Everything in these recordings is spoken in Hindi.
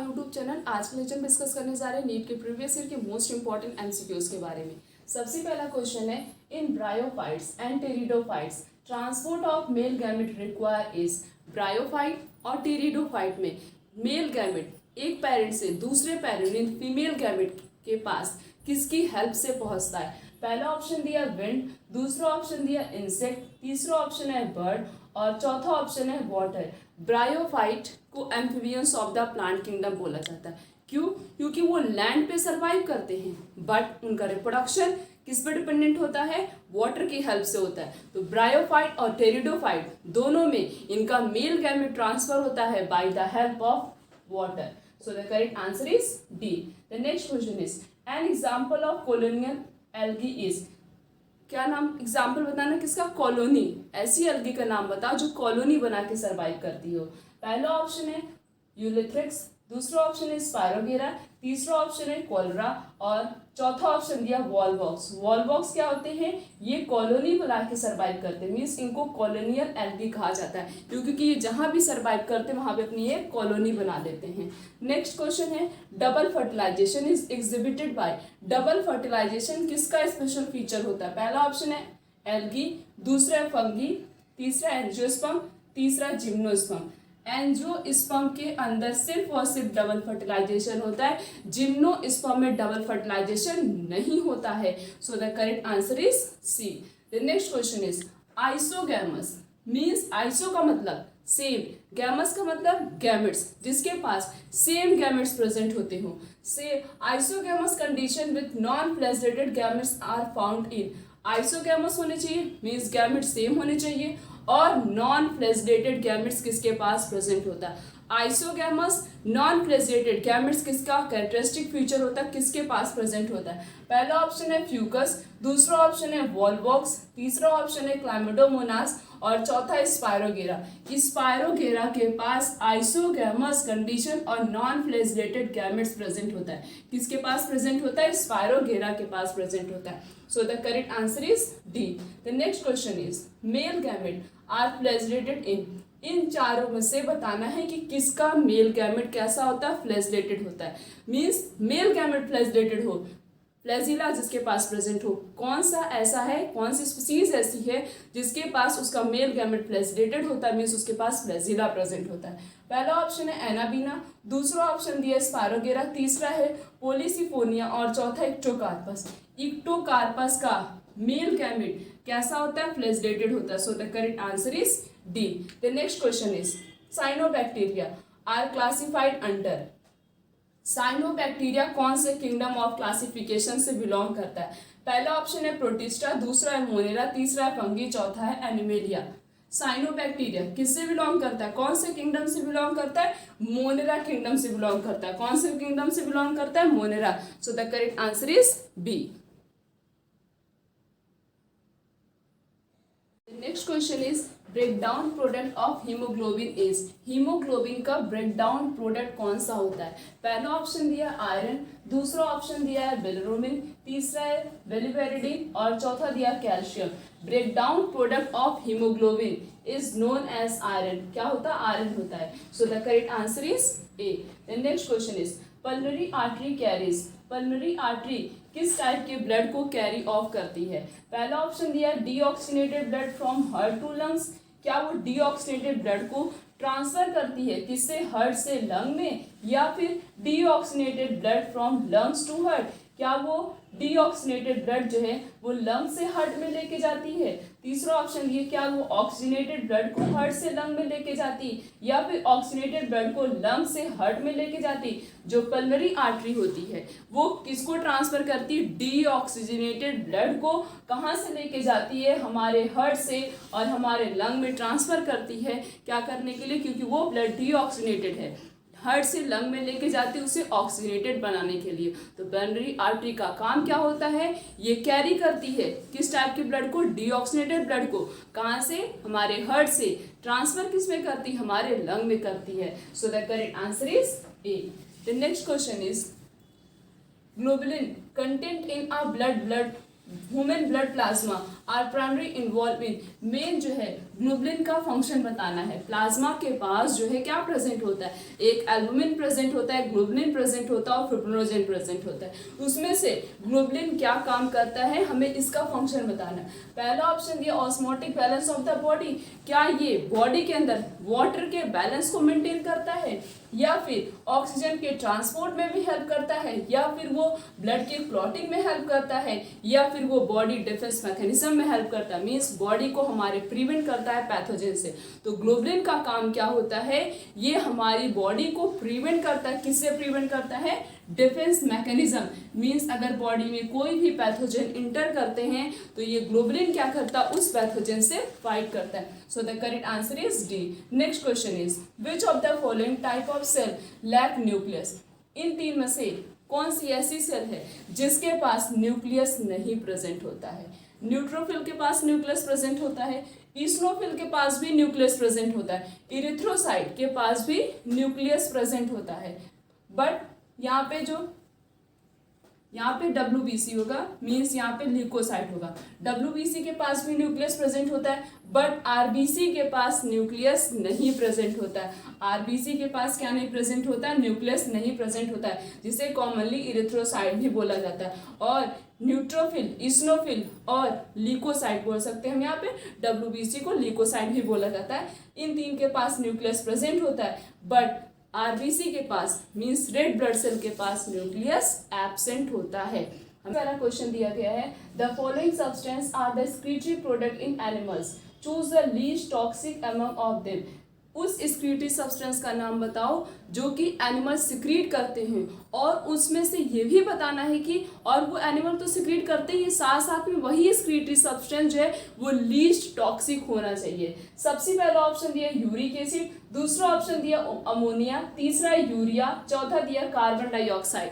My YouTube channel. आज के लेक्चर में डिस्कस करने जा रहे हैं नीट के प्रीवियस ईयर के मोस्ट इंपॉर्टेंट एमसीक्यूज के बारे में। सबसे पहला क्वेश्चन है, in bryophytes and pteridophytes transport of male gamete require is. Bryophyte और टेरिडोफाइट में मेल गैमेट एक पेरेंट से दूसरे पेरेंट इन फीमेल गैमेट के पास किसकी हेल्प से पहुंचता है। पहला ऑप्शन दिया विंड, दूसरा ऑप्शन दिया इंसेक्ट, तीसरा ऑप्शन है बर्ड और चौथा ऑप्शन है वाटर। ब्रायोफाइट को amphibians of the plant kingdom बोला जाता है। क्यों? क्योंकि वो लैंड पे सरवाइव करते हैं बट उनका रिप्रोडक्शन किस पे डिपेंडेंट होता है? वाटर की हेल्प से होता है। तो ब्रायोफाइट और टेरिडोफाइट दोनों में इनका मेल गैमेट ट्रांसफर होता है by the help of water. So the correct answer is D. The next question is an example of colonial algae is. क्या नाम एग्जाम्पल बताना किसका? कॉलोनी। ऐसी एल्गी का नाम बताओ जो कॉलोनी बना के सर्वाइव करती हो। पहला ऑप्शन है यूलिथ्रिक्स, दूसरा ऑप्शन है स्पायरोगेरा, तीसरा ऑप्शन है कोलरा और चौथा ऑप्शन दिया वॉलवॉक्स। वॉलवॉक्स क्या होते हैं? ये कॉलोनी बना के सर्वाइव करते हैं, मीन्स इनको कॉलोनियल एल्गी कहा जाता है क्योंकि ये जहाँ भी सर्वाइव करते हैं वहाँ पे अपनी एक कॉलोनी बना लेते हैं। नेक्स्ट क्वेश्चन है double fertilization is exhibited by. Double fertilization किसका स्पेशल फीचर होता है? पहला ऑप्शन है एल्गी, दूसरा है फंगी, तीसरा एंजियोस्पर्म, तीसरा जिम्नोस्पर्म। एंजियोस्पर्म के अंदर सिर्फ और सिर्फ डबल फर्टिलाइजेशन होता है, जिम्नोस्पर्म में डबल फर्टिलाइजेशन नहीं होता है। So the correct answer is C. The next question is isogamous means iso का मतलब सेम, गैमस का मतलब गैमेट्स, जिसके पास सेम गैमेट्स प्रेजेंट होते हो। से isogamous condition with non flagellated gametes are found in. Isogamous होने चाहिए मीन्स गैमेट सेम होने चाहिए और नॉन फ्लैजेलेटेड गैमेट्स किसके पास प्रेजेंट होता है? आइसोगैमस नॉन फ्लैजेलेटेड गैमेट्स किसका कैरेक्टरिस्टिक फीचर होता है, किसके पास प्रेजेंट होता है? पहला ऑप्शन है फ्यूकस, दूसरा ऑप्शन है वॉलवॉक्स, तीसरा ऑप्शन है क्लाइमेडोमोनास और चौथा है स्पायरोगेरा। स्पायरोगेरा के पास आइसोगैमस कंडीशन और नॉन फ्लैजेलेटेड गैमेट्स प्रेजेंट होता है। किसके पास प्रेजेंट होता है? स्पायरोगेरा के पास प्रेजेंट होता है। So the correct answer is D. The next question is male gamete are flagellated in. इन चारों में से बताना है कि किसका मेल गैमेट कैसा होता है? फ्लैजेलेटेड होता है। मीन्स मेल गैमेट फ्लैजेलेटेड हो, फ्लैजिला जिसके पास प्रेजेंट हो। कौन सा ऐसा है, कौन सी स्पीसीज ऐसी है जिसके पास उसका मेल गैमेट फ्लैजिलेटेड होता है, मीन्स उसके पास फ्लैजिला प्रेजेंट होता है? पहला ऑप्शन है एनाबीना, दूसरा ऑप्शन दिया स्पायरोगेरा, तीसरा है पोलिसिफोनिया और चौथा इक्टोकार्पस। इक्टोकार्पस का मेल गैमेट कैसा होता है? फ्लैजिलेटेड होता है। So the correct answer is D. The next question is cyanobacteria are classified under. Cyanobacteria कौन से किंगडम ऑफ क्लासिफिकेशन से बिलोंग करता है? पहला ऑप्शन है प्रोटिस्टा, दूसरा है मोनेरा, तीसरा है फंगी, चौथा है एनिमेलिया। साइनोबैक्टीरिया किससे बिलोंग करता है? कौन से किंगडम से बिलोंग करता है? मोनेरा किंगडम से बिलोंग करता है। कौन से किंगडम से बिलोंग करता है? Monera. So the correct answer is B. Next question is breakdown product of hemoglobin is. Hemoglobin का ब्रेकडाउन प्रोडक्ट कौन सा होता है? पहला ऑप्शन दिया आयरन, दूसरा ऑप्शन दिया है बिलिरुबिन, तीसरा है बिलिपेरिडिन और चौथा दिया calcium. Breakdown product of hemoglobin is known as iron. क्या होता है? आयरन होता है। So the correct answer is A. The next question is pulmonary artery carries. Pulmonary artery किस टाइप के ब्लड को कैरी ऑफ करती है? पहला ऑप्शन दिया है deoxygenated blood from heart to lungs. क्या वो डीऑक्सीनेटेड ब्लड को ट्रांसफर करती है किससे? हार्ट से लंग में, या फिर deoxygenated blood from lungs to heart? क्या वो डीऑक्सीनेटेड ब्लड जो है वो लंग से हार्ट में लेके जाती है? तीसरा ऑप्शन ये, क्या वो ऑक्सीनेटेड ब्लड को हार्ट से लंग में लेके जाती, या फिर ऑक्सीनेटेड ब्लड को लंग से हार्ट में लेके जाती? जो पल्मोनरी आर्टरी होती है वो किसको ट्रांसफर करती है? डीऑक्सीजनेटेड ब्लड को कहाँ से लेके जाती है? हमारे हार्ट से और हमारे लंग में ट्रांसफर करती है। क्या करने के लिए? क्योंकि वो ब्लड डीऑक्सीनेटेड है, हार्ट से लंग में लेके जाती है उसे ऑक्सीनेटेड बनाने के लिए। तो पल्मोनरी आर्टरी का काम क्या होता है? ये कैरी करती है किस टाइप के ब्लड को? डीऑक्सीनेटेड ब्लड को। कहाँ से? हमारे हार्ट से। ट्रांसफर किस में करती है? हमारे लंग में करती है। So the correct answer is A. The next question is globulin content in a blood human blood plasma are primary involve in, main जो है ग्लोबुलिन का फंक्शन बताना है। प्लाज्मा के पास जो है क्या प्रेजेंट होता है, एक एल्बुमिन प्रेजेंट होता है, ग्लोबुलिन प्रेजेंट होता है और फिब्रिनोजेन प्रेजेंट होता है। उसमें से ग्लोबुलिन क्या काम करता है, हमें इसका फंक्शन बताना है। पहला ऑप्शन दिया osmotic balance of the body, क्या ये बॉडी के अंदर वाटर के बैलेंस को मेंटेन करता है, या फिर ऑक्सीजन के ट्रांसपोर्ट में भी हेल्प करता है, या फिर वो ब्लड के क्लॉटिंग में हेल्प करता है, या फिर वो बॉडी डिफेंस मैकेनिज्म में हेल्प करता है, मीन्स बॉडी को हमारे प्रिवेंट करता है पैथोजन से। तो ग्लोबुलिन का काम क्या होता है, ये हमारी बॉडी को प्रिवेंट करता है। किससे प्रिवेंट करता है, डिफेंस मैकेनिज्म, मीन्स अगर बॉडी में कोई भी पैथोजन इंटर करते हैं तो ये ग्लोबुलिन क्या करता है, उस पैथोजन से फाइट करता है। So the correct answer is D. Next question is which of the following type of cell lack nucleus, इन तीन में से कौन सी ऐसी सेल है जिसके पास न्यूक्लियस नहीं प्रेजेंट होता है। न्यूट्रोफिल के पास न्यूक्लियस प्रेजेंट होता है, ईस्नोफिल के पास भी न्यूक्लियस प्रेजेंट होता है, इरिथ्रोसाइट के पास भी न्यूक्लियस प्रेजेंट होता है, बट यहाँ पे WBC होगा, मीन्स यहाँ पे ल्यूकोसाइट होगा। WBC के पास भी न्यूक्लियस प्रेजेंट होता है, बट RBC के पास न्यूक्लियस नहीं प्रेजेंट होता है। RBC के पास क्या नहीं प्रेजेंट होता है, न्यूक्लियस नहीं प्रेजेंट होता है, जिसे कॉमनली इरिथ्रोसाइट भी बोला जाता है। और न्यूट्रोफिल, इस्नोफिल और ल्यूकोसाइट बोल सकते हैं हम यहाँ पे, WBC को ल्यूकोसाइट भी बोला जाता है। इन तीन के पास न्यूक्लियस प्रेजेंट होता है, बट RBC के पास मीन्स रेड ब्लड सेल के पास न्यूक्लियस एब्सेंट होता है। हमारा क्वेश्चन दिया गया है the following substance are the excretory product in animals, choose the least toxic among of them. उस एक्सक्रीटरी सब्सटेंस का नाम बताओ जो कि एनिमल सिक्रीट करते हैं, और उसमें से ये भी बताना है कि और वो एनिमल तो सिक्रीट करते ही, साथ साथ में वही एक्सक्रीटरी सब्सटेंस जो है वो लीस्ट टॉक्सिक होना चाहिए। सबसे पहला ऑप्शन दिया यूरिक एसिड, दूसरा ऑप्शन दिया अमोनिया, तीसरा यूरिया, चौथा दिया कार्बन डाइऑक्साइड।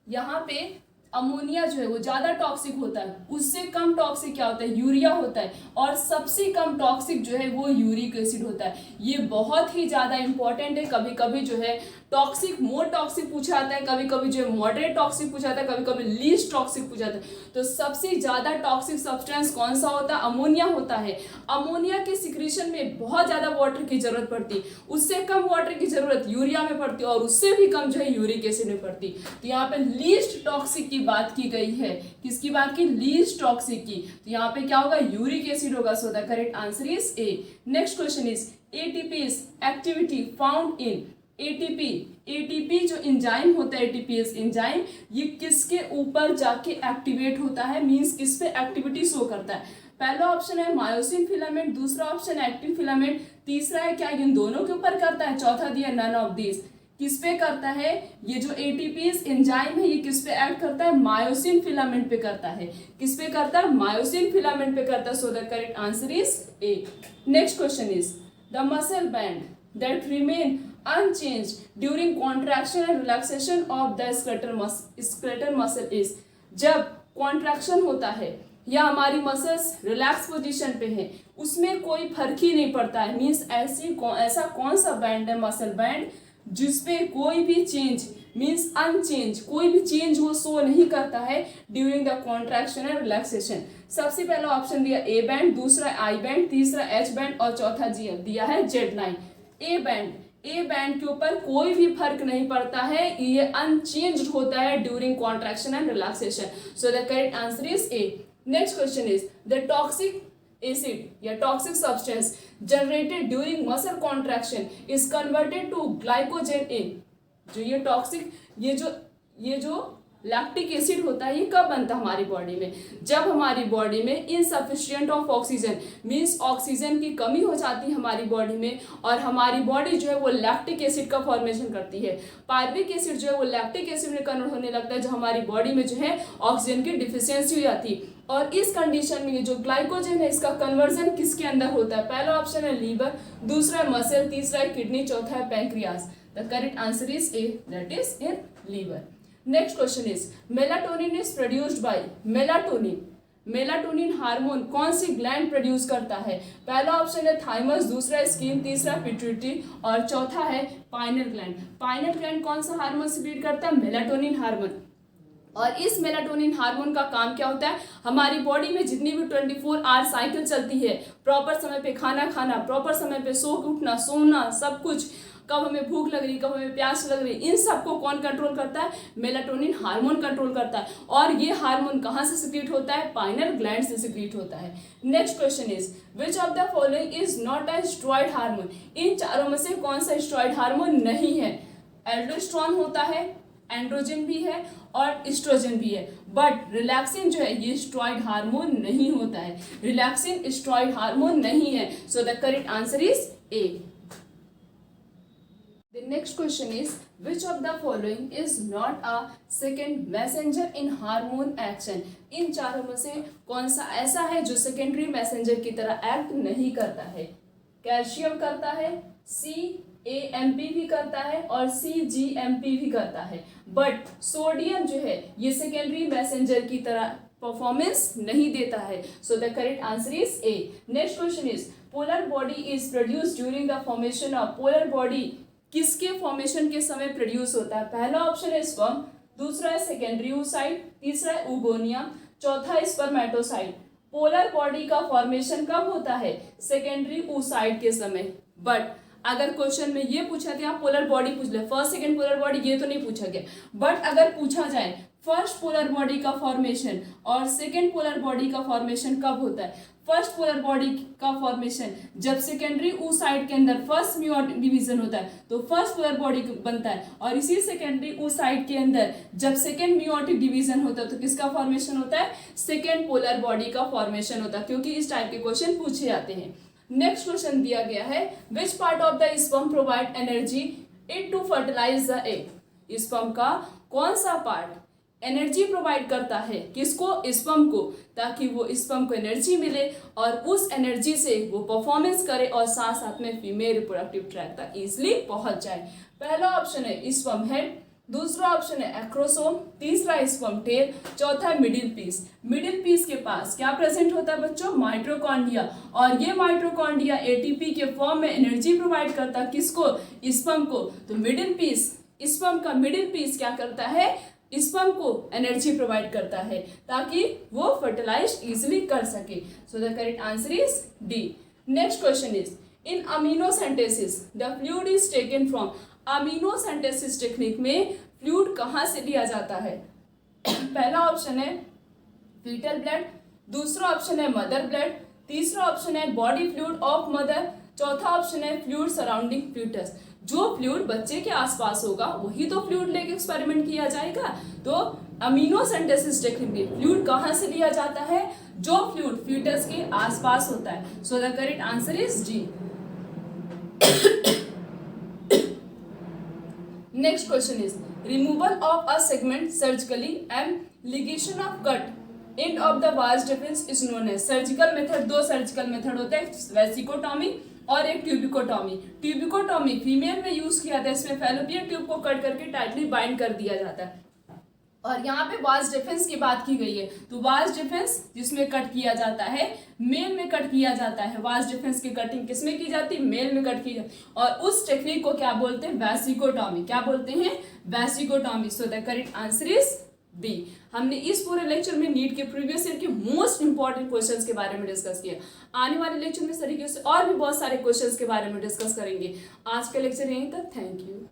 यहाँ पे अमोनिया जो है वो ज़्यादा टॉक्सिक होता है, उससे कम टॉक्सिक क्या होता है, यूरिया होता है, और सबसे कम टॉक्सिक जो है वो यूरिक एसिड होता है। ये बहुत ही ज़्यादा इंपॉर्टेंट है। कभी कभी जो है टॉक्सिक, मोर टॉक्सिक पूछा जाता है, कभी कभी जो है मॉडरेट टॉक्सिक पूछा जाता है, कभी कभी लीस्ट टॉक्सिक पूछा जाता है। तो सबसे ज़्यादा टॉक्सिक सब्सटेंस कौन सा होता है, अमोनिया होता है। अमोनिया के सिक्रीशन में बहुत ज़्यादा वाटर की जरूरत पड़ती, उससे कम वाटर की जरूरत यूरिया में पड़ती, और उससे भी कम जो है यूरिक एसिड में पड़ती। तो यहाँ पे लीस्ट टॉक्सिक की बात की गई है, किसकी बात की, लीस्ट टॉक्सिक की। तो यहाँ पे क्या होगा, यूरिक एसिड होगा। सो the correct answer is A. Next question is ATPase activity found in, ATP जो एंजाइम होता है, एटीपीएस एंजाइम, ये किसके ऊपर जाके एक्टिवेट होता है, मींस किस पे एक्टिविटी शो करता है। पहला ऑप्शन है मायोसिन फिलामेंट, दूसरा ऑप्शन है एक्टिन फिलामेंट, तीसरा है क्या इन दोनों के ऊपर करता है, चौथा दिया नन ऑफ दिस। किस पे करता है, ये जो एटीपीज एंजाइम है ये किस पे एक्ट करता है, मायोसिन फिलामेंट पे करता है। किस पे करता है, मायोसिन फिलामेंट पे करता है। So the correct answer is A. Next question is the muscle band that remain unchanged during contraction and relaxation of the skeletal muscle is, जब कॉन्ट्रैक्शन होता है या हमारी मसल्स रिलैक्स पोजीशन पे है उसमें कोई फर्क ही नहीं पड़ता है, मीन्स ऐसा कौन सा बैंड है, मसल बैंड, जिसपे कोई भी चेंज मीन्स अनचेंज, कोई भी चेंज वो शो नहीं करता है during the contraction and relaxation. सबसे पहला ऑप्शन दिया ए बैंड, दूसरा आई बैंड, तीसरा एच बैंड और चौथा जी दिया है Z9। ए बैंड के ऊपर कोई भी फर्क नहीं पड़ता है, ये अनचेंज्ड होता है during contraction and relaxation. So the correct answer is A. Next question is the toxic acid या toxic substance generated during muscle contraction is converted to glycogen in, जो ये टॉक्सिक ये जो लैक्टिक एसिड होता है ये कब बनता है हमारी बॉडी में, जब हमारी बॉडी में insufficient of oxygen means oxygen की कमी हो जाती है हमारी बॉडी में, और हमारी बॉडी जो है वो लैक्टिक एसिड का फॉर्मेशन करती है। पायरुविक एसिड जो है वो लैक्टिक एसिड में कन्वर्ट होने लगता है, जो हमारी बॉडी में जो है ऑक्सीजन की डिफिशियंसी हो जाती है। और इस कंडीशन में जो ग्लाइकोजन है इसका कन्वर्जन किसके अंदर होता है, पहला ऑप्शन है लीवर, दूसरा है मसल, तीसरा है किडनी, चौथा है pancreas. The correct answer is A, that is in liver. Next question is melatonin is produced by, melatonin hormone कौन सी ग्लैंड प्रोड्यूस करता है, पहला ऑप्शन है थाइमस, दूसरा स्किन, तीसरा पिट्यूटरी और चौथा है पाइनल ग्लैंड। पाइनल ग्लैंड कौन सा हार्मोन सिक्रीट करता है, मेलाटोनिन हार्मोन। और इस मेलाटोनिन हार्मोन का काम क्या होता है, हमारी बॉडी में जितनी भी 24 आवर साइकिल चलती है, प्रॉपर समय पे खाना खाना, प्रॉपर समय पे सो के उठना, सोना, सब कुछ, कब हमें भूख लग रही, कब हमें प्यास लग रही, इन सबको कौन कंट्रोल करता है, मेलाटोनिन हार्मोन कंट्रोल करता है। और ये हार्मोन कहाँ से सिक्रीट होता है, पाइनल ग्लैंड से सिक्रीट होता है। Next question is which of the following is not a steroid hormone, इन चारों में से कौन सा स्टेरॉइड हार्मोन नहीं है, एल्डोस्टेरोन होता है, एंड्रोजन भी है और एस्ट्रोजन भी है, बट रिलैक्सिन जो है ये स्टेरॉइड हार्मोन नहीं होता है, रिलैक्सिन स्टेरॉइड हार्मोन नहीं है। So the correct answer is A. The next question is which of the following is not a second messenger in hormone action, इन चारों में से कौन सा ऐसा है जो सेकेंडरी मैसेंजर की तरह एक्ट नहीं करता है, कैल्शियम करता है, CAMP भी करता है और CGMP भी करता है, बट सोडियम जो है ये सेकेंडरी मैसेंजर की तरह परफॉर्मेंस नहीं देता है। So the correct answer is A. Next question is polar body is produce during the formation of, polar body किसके फॉर्मेशन के समय प्रोड्यूस होता है, पहला ऑप्शन है स्पर्म, दूसरा है सेकेंडरी oocyte, तीसरा है oogonia, चौथा है स्पर्मेटोसाइट। पोलर बॉडी का फॉर्मेशन कब होता है, सेकेंडरी oocyte के समय। बट अगर क्वेश्चन में ये पूछा था, आप पोलर बॉडी पूछ ले, फर्स्ट सेकेंड पोलर बॉडी ये तो नहीं पूछा गया, बट अगर पूछा जाए फर्स्ट पोलर बॉडी का फॉर्मेशन और सेकेंड पोलर बॉडी का फॉर्मेशन कब होता है, फर्स्ट पोलर बॉडी का फॉर्मेशन जब सेकेंडरी oocyte के अंदर फर्स्ट मियोटिक डिवीजन होता है तो फर्स्ट पोलर बॉडी बनता है, और इसी सेकेंडरी oocyte के अंदर जब सेकेंड मियोटिक डिवीजन होता है तो किसका फॉर्मेशन होता है, सेकेंड पोलर बॉडी का फॉर्मेशन होता है, क्योंकि इस टाइप के क्वेश्चन पूछे जाते हैं। नेक्स्ट क्वेश्चन दिया गया है which part of the sperm provide energy it to fertilize the egg, sperm का कौन सा पार्ट एनर्जी प्रोवाइड करता है, किसको, स्पर्म को, ताकि वो स्पर्म को एनर्जी मिले और उस एनर्जी से वो परफॉर्मेंस करे और साथ साथ में फीमेल रिप्रोडक्टिव ट्रैक तक इजिली पहुंच जाए। पहला ऑप्शन है स्पर्म हेड, दूसरा ऑप्शन है एक्रोसोम, तीसरा स्पर्म टेल, चौथा मिडिल पीस। मिडिल पीस के पास क्या प्रेजेंट होता है बच्चों, माइटोकॉन्ड्रिया, और ये माइटोकॉन्ड्रिया एटीपी के फॉर्म में एनर्जी प्रोवाइड करता है किसको, स्पर्म को। तो मिडिल पीस, स्पर्म का मिडिल पीस क्या करता है, स्पर्म को एनर्जी प्रोवाइड करता है ताकि वो फर्टिलाइज इजिली कर सके। So the correct answer is D. Next question is in amniocentesis the fluid is taken from, amniocentesis technique में फ्लूइड कहाँ से लिया जाता है, पहला ऑप्शन है फीटल ब्लड, दूसरा ऑप्शन है मदर ब्लड, तीसरा ऑप्शन है बॉडी फ्लूइड ऑफ मदर, चौथा ऑप्शन है फ्लूइड सराउंडिंग फ्यूटस। जो फ्लूइड बच्चे के आसपास होगा वही तो फ्लूइड लेके एक्सपेरिमेंट किया जाएगा। तो अमीनोसेंटेसिस टेक्निक में फ्लूइड कहाँ से लिया जाता है, जो फ्लूइड फ्यूटस के आसपास होता है। So the correct answer is D. Next question is removal of a segment surgically and ligation of cut end of the vas deferens is known as, surgical method, दो सर्जिकल मेथड होते हैं, वेसिकोटॉमी और एक ट्यूबिकोटॉमी। ट्यूबिकोटॉमी फीमेल में यूज किया जाता है, इसमें फैलोपियन ट्यूब को कट करके टाइटली बाइंड कर दिया जाता है। और यहाँ पे वाज डिफेंस की बात की गई है, तो वाज डिफेंस जिसमें कट किया जाता है मेल में कट किया जाता है, वाज डिफेंस की कटिंग किसमें की जाती है, मेल में कट की जाती है, और उस टेक्निक को क्या बोलते हैं, वेसिकोटॉमी। क्या बोलते हैं, vesicotomy. So the correct answer is B. हमने इस पूरे लेक्चर में नीट के प्रीवियस ईयर के मोस्ट इंपॉर्टेंट क्वेश्चंस के बारे में डिस्कस किया। आने वाले लेक्चर में इस तरीके से और भी बहुत सारे क्वेश्चंस के बारे में डिस्कस करेंगे। आज का लेक्चर यहीं तक, थैंक यू।